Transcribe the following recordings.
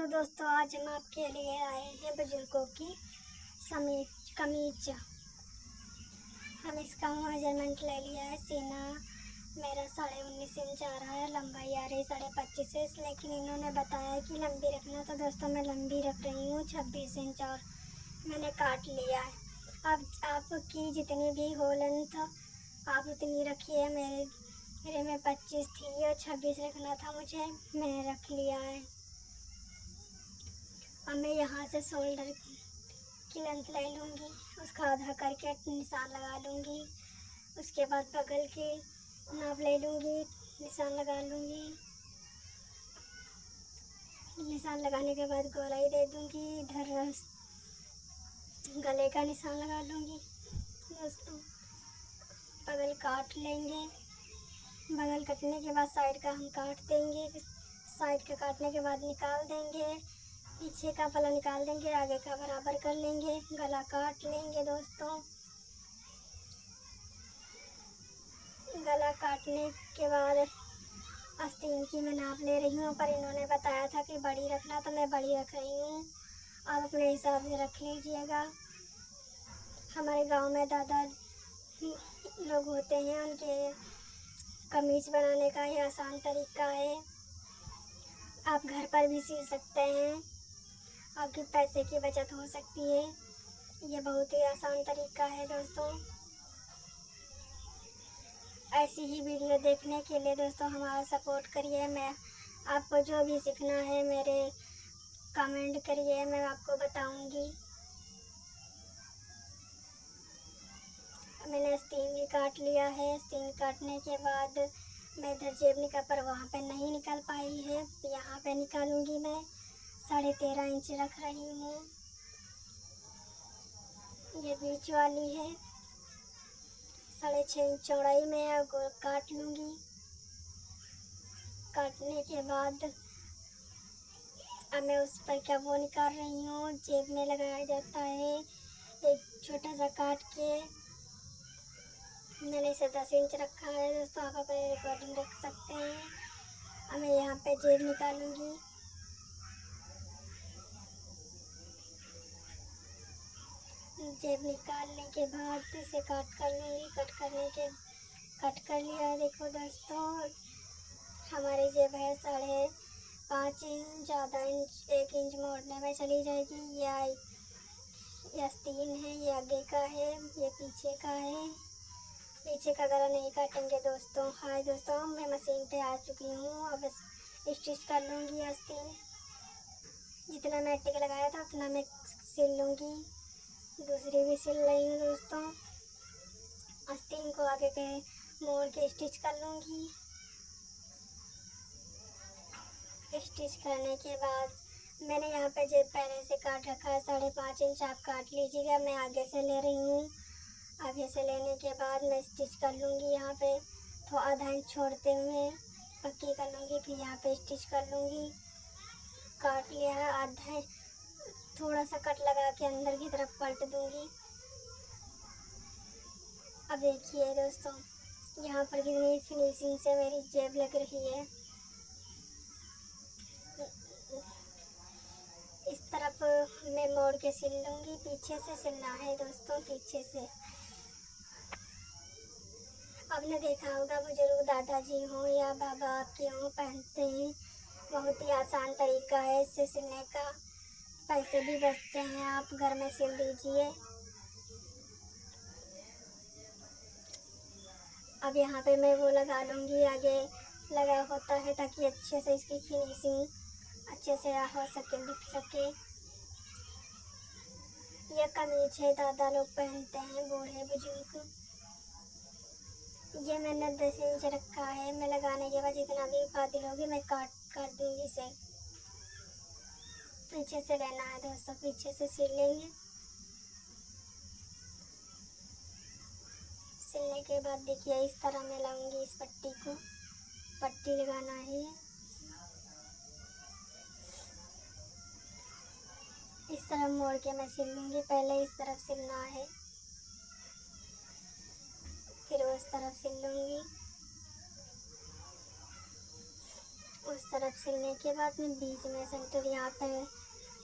दोस्तों, आज हम आपके लिए आए हैं बुजुर्गों की कमीज। हम इसका मेजरमेंट ले लिया है। सीना मेरा 19.5 इंच आ रहा है, लंबाई आ रही 25.5 इंच, लेकिन इन्होंने बताया कि लंबी रखना, तो दोस्तों मैं लंबी रख रही हूँ 26 इंच और मैंने काट लिया है। अब आपकी जितनी भी हो लेंथ आप उतनी रखिए। मेरे में 25 थी और 26 रखना था मुझे, मैंने रख लिया है। अब मैं यहाँ से शोल्डर की लेंथ ले लूँगी, उसका आधा करके निशान लगा लूँगी। उसके बाद बगल की नाप ले लूँगी, निशान लगा लूँगी। निशान लगाने के बाद गोलाई दे दूँगी, इधर गले का निशान लगा लूँगी। दोस्तों बगल काट लेंगे। बगल कटने के बाद साइड का हम काट देंगे। साइड का काटने के बाद निकाल देंगे, पीछे का पल्ला निकाल देंगे, आगे का बराबर कर लेंगे, गला काट लेंगे। दोस्तों गला काटने के बाद आस्तीन की मैं नाप ले रही हूँ, पर इन्होंने बताया था कि बड़ी रखना, तो मैं बड़ी रख रही हूँ। आप अपने हिसाब से रख लीजिएगा। हमारे गांव में दादा लोग होते हैं, उनके कमीज बनाने का ये आसान तरीका है। आप घर पर भी सिल सकते हैं, आपके पैसे की बचत हो सकती है। ये बहुत ही आसान तरीका है। दोस्तों ऐसी ही वीडियो देखने के लिए दोस्तों हमारा सपोर्ट करिए। मैं आपको जो भी सीखना है मेरे कमेंट करिए, मैं आपको बताऊंगी। मैंने आस्तीन भी काट लिया है। आस्तीन काटने के बाद मैं इधर जेब निकाल पर वहाँ पे नहीं निकल पाई है, यहाँ पे निकालूंगी। मैं 13.5 इंच रख रही हूँ, ये बीच वाली है। 6.5 इंच चौड़ाई में अब काट लूँगी। काटने के बाद अब मैं उस पर क्या वो निकाल रही हूँ, जेब में लगाया जाता है। एक छोटा सा काट के मैंने इसे 10 इंच रखा है। दोस्तों आप अपने रिकॉर्डिंग रख सकते हैं। अब मैं यहाँ पे जेब निकालूंगी। जेब निकालने के बाद इसे काट कर लूँगी। कट कर लिया है। देखो दोस्तों हमारी जेब है 5.5 इंच, ज़्यादा इंच 1 इंच मोड़ने में चली जाएगी। ये आस्तीन है, ये आगे का है, ये पीछे का है। पीछे का गला नहीं काटेंगे दोस्तों। हाय दोस्तों, मैं मशीन पे आ चुकी हूँ। अब स्टिच कर लूँगी आस्तीन। जितना मैं टिक लगाया था उतना मैं सिल लूँगी। दूसरी भी सिल रही हूँ दोस्तों। आस्तीन को आगे के मोड़ के स्टिच कर लूँगी। स्टिच करने के बाद मैंने यहाँ पे जेब पहले से काट रखा है 5.5 इंच, आप काट लीजिएगा। मैं आगे से ले रही हूँ। आगे से लेने के बाद मैं स्टिच कर लूँगी। यहाँ पे तो आधा इंच छोड़ते हुए पक्की कर लूँगी, फिर यहाँ पे स्टिच कर लूँगी। काट लिया है आधा, थोड़ा सा कट लगा के अंदर की तरफ पलट दूँगी। अब देखिए दोस्तों यहाँ पर कितनी फिनिशिंग से मेरी जेब लग रही है। इस तरफ मैं मोड़ के सिल लूँगी। पीछे से सिलना है दोस्तों, पीछे से। आपने देखा होगा बुजुर्ग दादाजी हों या बाबा आपके हों, पहनते हैं। बहुत ही आसान तरीका है इससे सिलने का, पैसे भी बचते हैं। आप घर में सिल दीजिए। अब यहाँ पे मैं वो लगा लूँगी, आगे लगा होता है ताकि अच्छे से इसकी फिनिशिंग अच्छे से हो सके, दिख सके। यह कमीज है, दादा लोग पहनते हैं, बूढ़े बुजुर्ग। ये मैंने 10 इंच रखा है। मैं लगाने के बाद जितना भी बातिल होगी मैं काट दूँगी इसे। पीछे से लेना है दोस्तों, पीछे से सिल लेंगे। सिलने के बाद देखिए इस तरह मैं लाऊंगी इस पट्टी को। पट्टी लगाना है, इस तरफ मोड़ के मैं सिल लूँगी। पहले इस तरफ सिलना है, फिर उस तरफ सिल लूँगी। उस तरफ सिलने के बाद में बीच में सेंटर यहाँ पे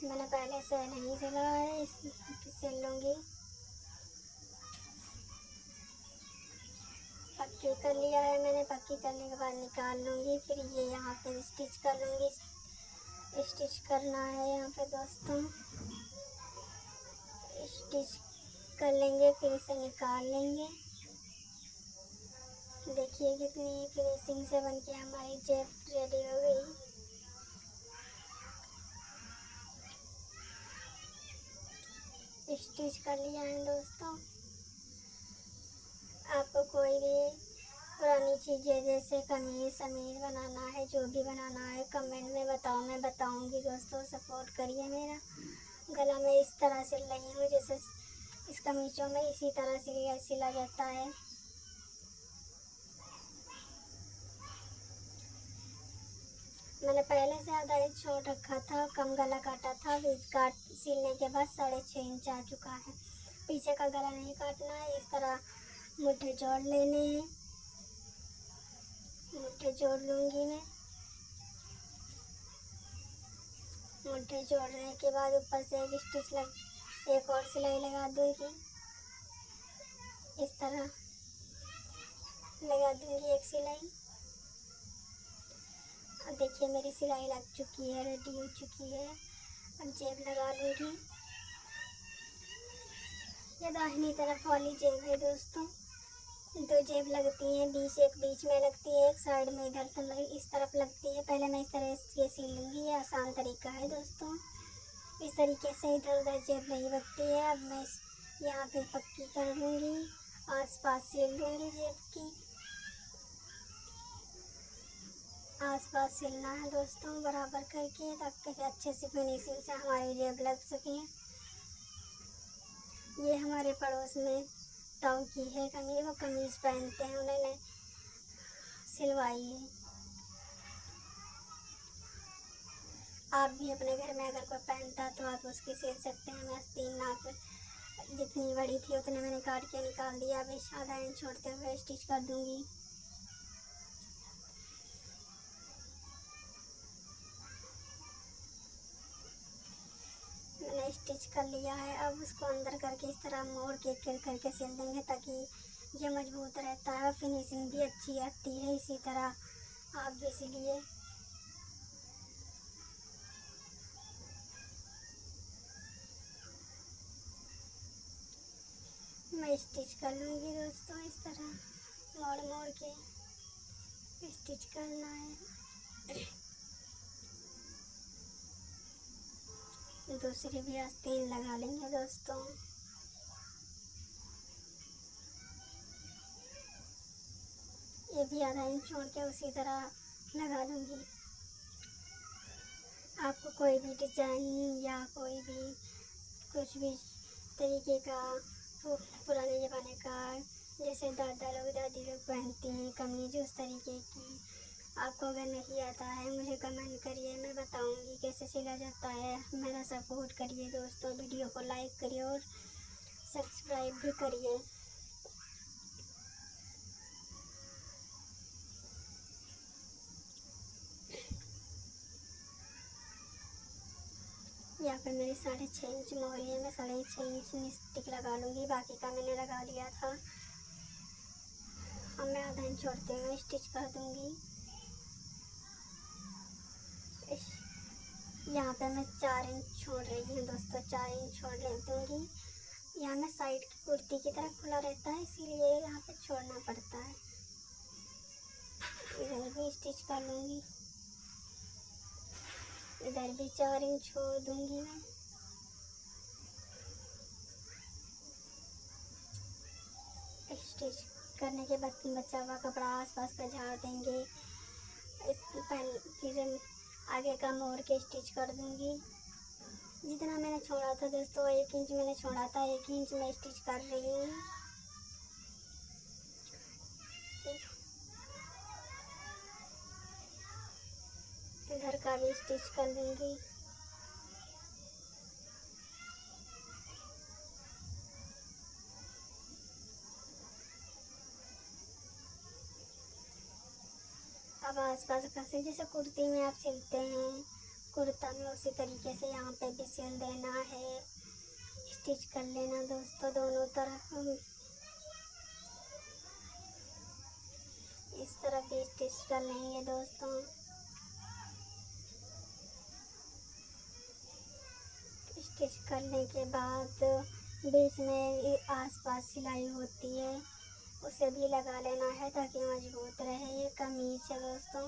मैंने पहले से नहीं सिला है, सिल लूँगी। पक्की कर लिया है मैंने, पक्की करने के बाद निकाल लूँगी। फिर ये यहाँ पे स्टिच कर लूँगी, स्टिच करना है यहाँ पे दोस्तों। स्टिच कर लेंगे, फिर इसे निकाल लेंगे। देखिए कितनी फिनिशिंग से बन के हमारी जेब रेडी हो गई। स्टिच कर लिया है दोस्तों। आपको कोई भी पुरानी चीज़ें जैसे कमीज समीज बनाना है, जो भी बनाना है कमेंट में बताओ, मैं बताऊंगी दोस्तों। सपोर्ट करिए मेरा। गला में इस तरह सिल रही हूँ जैसे इस कमीज़ों में इसी तरह सिला जाता है। मैंने पहले से आधा इंच छोड़ रखा था, कम गला काटा था। काट सिलने के बाद 6.5 इंच आ चुका है। पीछे का गला नहीं काटना है, इस तरह मुट्ठे जोड़ लेने हैं। मुट्ठे जोड़ लूँगी मैं। मुट्ठे जोड़ने के बाद ऊपर से एक और सिलाई लगा दूँगी। इस तरह लगा दूँगी एक सिलाई। अब देखिए मेरी सिलाई लग चुकी है, रेडी हो चुकी है। अब जेब लगा लूँगी। ये दाहिनी तरफ वाली जेब है दोस्तों। 2 जेब लगती हैं, एक बीच में लगती है, एक साइड में इधर इस तरफ लगती है। पहले मैं इस तरह से सिल लूँगी, ये आसान तरीका है दोस्तों। इस तरीके से इधर उधर जेब नहीं लगती है। अब मैं यहाँ पे पक्की कर लूँगी, आसपास सिल लूँगी जेब की। आसपास सिलना है दोस्तों बराबर करके, ताकि अच्छे से फिनिशिंग से हमारी जेब लग सके। ये हमारे पड़ोस में ताऊ की है कमीज, वो कमीज पहनते हैं, उन्होंने सिलवाई है। आप भी अपने घर में अगर कोई पहनता तो आप उसकी सिल सकते हैं। मैं आस्तीन नाप जितनी बड़ी थी उतने मैंने काट के निकाल दिया। अब आधा इंच छोड़ते हुए स्टिच कर दूँगी। मैंने स्टिच कर लिया है। अब उसको अंदर करके इस तरह मोड़ के करके सिल देंगे, ताकि ये मजबूत रहता है, फिनिशिंग भी अच्छी आती है। इसी तरह आप भी सिलिए। मैं स्टिच कर लूँगी दोस्तों, इस तरह मोड़ मोड़ के स्टिच करना है। दूसरी भी आस्तीन लगा लेंगे दोस्तों। ये भी आधा इंच छोड़ के उसी तरह लगा लूँगी। आपको कोई भी डिज़ाइन या कोई भी कुछ भी तरीके का पुराने ज़माने का, जैसे दादा लोग दादी लोग पहनती हैं कमीज, उस तरीके की आपको अगर नहीं आता है मुझे कमेंट करिए, मैं बताऊंगी कैसे सिला जाता है। मेरा सपोर्ट करिए दोस्तों, वीडियो को लाइक करिए और सब्सक्राइब भी करिए। यहाँ पे मेरी 6.5 इंच मोहरी है, मैं 6.5 इंच स्टिक लगा लूँगी। बाकी का मैंने लगा लिया था। अब मैं आधा इंच छोड़ते हुए स्टिच कर दूँगी। यहाँ पे मैं 4 इंच छोड़ रही हूँ दोस्तों, 4 इंच छोड़ ले दूँगी। यहाँ में साइड की कुर्ती की तरह खुला रहता है, इसीलिए यहाँ पे छोड़ना पड़ता है। इधर भी स्टिच कर लूँगी, इधर भी 4 इंच छोड़ दूँगी मैं। स्टिच करने के बाद बचा हुआ कपड़ा आसपास का झाड़ देंगे। फिर आगे का मोड़ के स्टिच कर दूँगी। जितना मैंने छोड़ा था दोस्तों, 1 इंच मैंने छोड़ा था, 1 इंच में स्टिच कर रही हूँ। इधर का भी स्टिच कर दूँगी। अब आसपास का सिल, जैसे कुर्ती में आप सिलते हैं कुर्ता में, उसी तरीके से यहाँ पे भी सिल देना है, स्टिच कर लेना दोस्तों दोनों तरफ। इस तरफ भी स्टिच कर लेंगे दोस्तों। स्टिच करने के बाद बीच में आसपास सिलाई होती है, उसे भी लगा लेना है ताकि मजबूत रहे। ये कमीज है दोस्तों,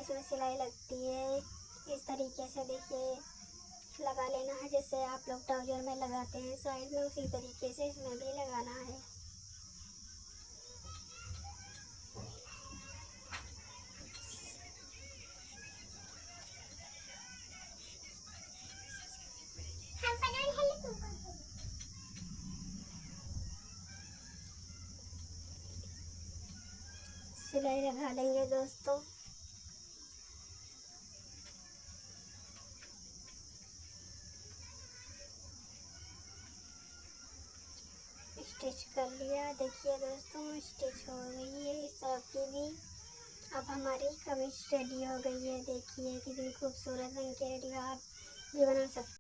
इसमें सिलाई लगती है इस तरीके से, देखिए लगा लेना है जैसे आप लोग ट्राउजर में लगाते हैं साइड में, उसी तरीके से इसमें भी लगाना है। सिलाई लगा लेंगे दोस्तों। स्टिच कर लिया, देखिए दोस्तों स्टिच हो गई है इस तरफ की भी। अब हमारी कमीज रेडी हो गई है, देखिए कितनी खूबसूरत बन के रेडी, आप भी बना सकते